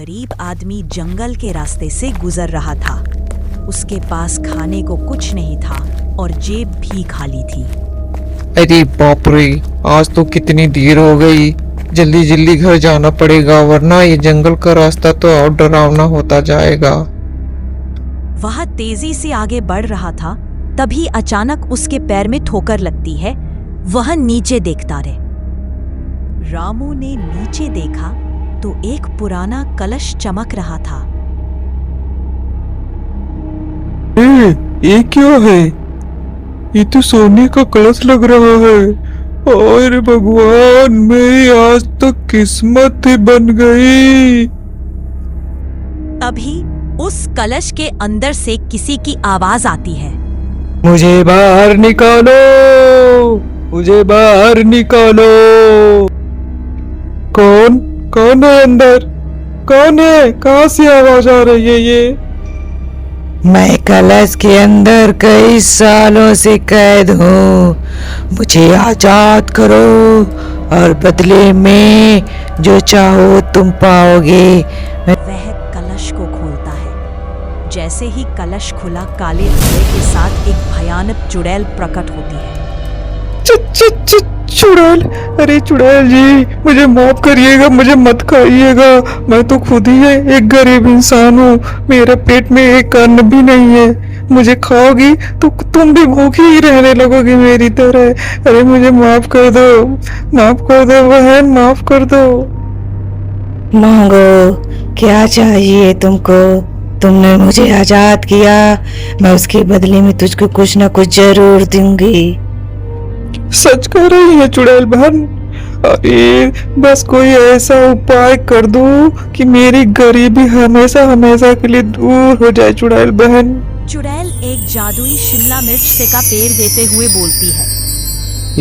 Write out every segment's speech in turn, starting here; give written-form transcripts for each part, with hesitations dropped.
गरीब आदमी जंगल के रास्ते से गुजर रहा था। उसके पास खाने को कुछ नहीं था और जेब भी खाली थी। अरे बाप रे, आज तो कितनी देर हो गई। जल्दी जल्दी घर जाना पड़ेगा, वरना ये जंगल का रास्ता तो और डरावना होता जाएगा। वह तेजी से आगे बढ़ रहा था, तभी अचानक उसके पैर में ठोकर लगती है। वह नीचे देखता रहे। रामू ने नीचे देखा तो एक पुराना कलश चमक रहा था। ये क्या है? ये तो सोने का कलश लग रहा है। अरे भगवान, मेरी आज तक किस्मत ही बन गई। तभी उस कलश के अंदर से किसी की आवाज आती है। मुझे बाहर निकालो, मुझे बाहर निकालो। कौन कौन है अंदर? कौन है? कहाँ से आवाज आ रही है ये? मैं कलश के अंदर कई सालों से कैद हूँ। मुझे आजाद करो और बदले में जो चाहो तुम पाओगे। वह कलश को खोलता है। जैसे ही कलश खुला, काले धुएं के साथ एक भयानक चुड़ैल प्रकट होती है। चुड़ैल! अरे चुड़ैल जी, मुझे माफ करिएगा, मुझे मत खाइएगा। मैं तो खुद ही एक गरीब इंसान हूँ। मेरे पेट में एक अन्न भी नहीं है। मुझे खाओगी तो तुम भी भूखी ही रहने लगोगी मेरी तरह। अरे मुझे माफ कर दो, माफ कर दो बहन, माफ कर दो। मांगो, क्या चाहिए तुमको? तुमने मुझे आजाद किया, मैं उसके बदले में तुझको कुछ ना कुछ जरूर दूंगी। सच कह रही है चुड़ैल बहन? अरे बस कोई ऐसा उपाय कर दो कि मेरी गरीबी हमेशा हमेशा के लिए दूर हो जाए चुड़ैल बहन। चुड़ैल एक जादुई शिमला मिर्च का पेड़ देते हुए बोलती है।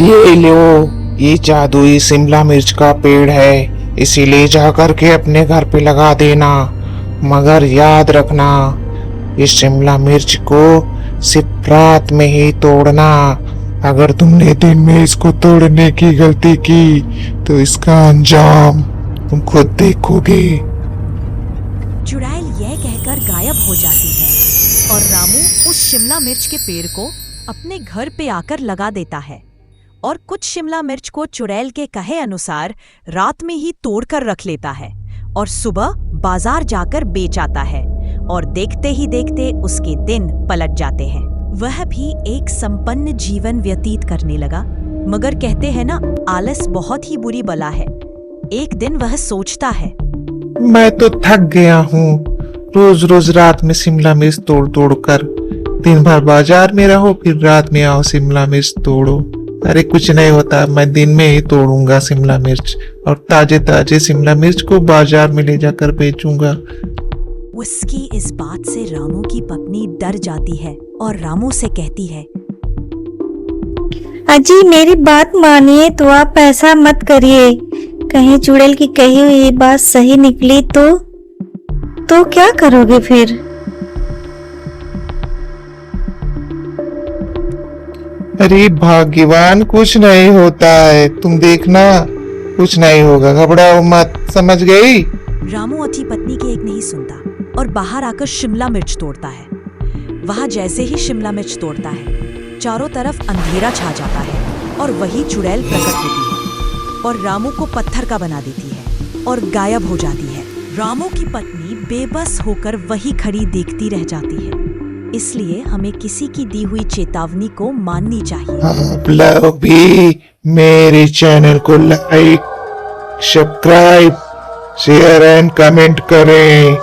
ये लो, ये जादुई शिमला मिर्च का पेड़ है। इसे ले जा करके अपने घर पे लगा देना, मगर याद रखना इस शिमला मिर्च को सिर्फ रात में ही तोड़ना। अगर तुमने दिन में इसको तोड़ने की गलती की तो इसका अंजाम तुम खुद देखोगे। चुड़ैल यह कहकर गायब हो जाती है और रामू उस शिमला मिर्च के पेड़ को अपने घर पे आकर लगा देता है और कुछ शिमला मिर्च को चुड़ैल के कहे अनुसार रात में ही तोड़कर रख लेता है और सुबह बाजार जाकर बेच आता है। और देखते ही देखते उसके दिन पलट जाते हैं। वह भी एक संपन्न जीवन व्यतीत करने लगा। मगर कहते हैं ना, आलस बहुत ही बुरी बला है। एक दिन वह सोचता है, मैं तो थक गया हूँ रोज रोज रात में शिमला मिर्च तोड़ तोड़ कर। दिन भर बाजार में रहो, फिर रात में आओ शिमला मिर्च तोड़ो। अरे कुछ नहीं होता, मैं दिन में ही तोड़ूंगा शिमला मिर्च और ताजे ताजे शिमला मिर्च को बाजार में ले जाकर बेचूंगा। उसकी इस बात से रामू की पत्नी डर जाती है और रामू से कहती है, अजी मेरी बात मानिए, तो आप ऐसा मत करिए। कहीं चुड़ैल की कही हुई बात सही निकली तो क्या करोगे फिर? अरे भाग्यवान, कुछ नहीं होता है, तुम देखना कुछ नहीं होगा, घबराओ मत, समझ गई? रामू अपनी पत्नी की एक नहीं सुनता और बाहर आकर शिमला मिर्च तोड़ता है। वह जैसे ही शिमला मिर्च तोड़ता है, चारों तरफ अंधेरा छा जाता है और वही चुड़ैल प्रकट होती है और रामू को पत्थर का बना देती है और गायब हो जाती है। रामू की पत्नी बेबस होकर वही खड़ी देखती रह जाती है। इसलिए हमें किसी की दी हुई चेतावनी को माननी चाहिए। आप लोग भी मेरे चैनल को like, subscribe, share and comment करें।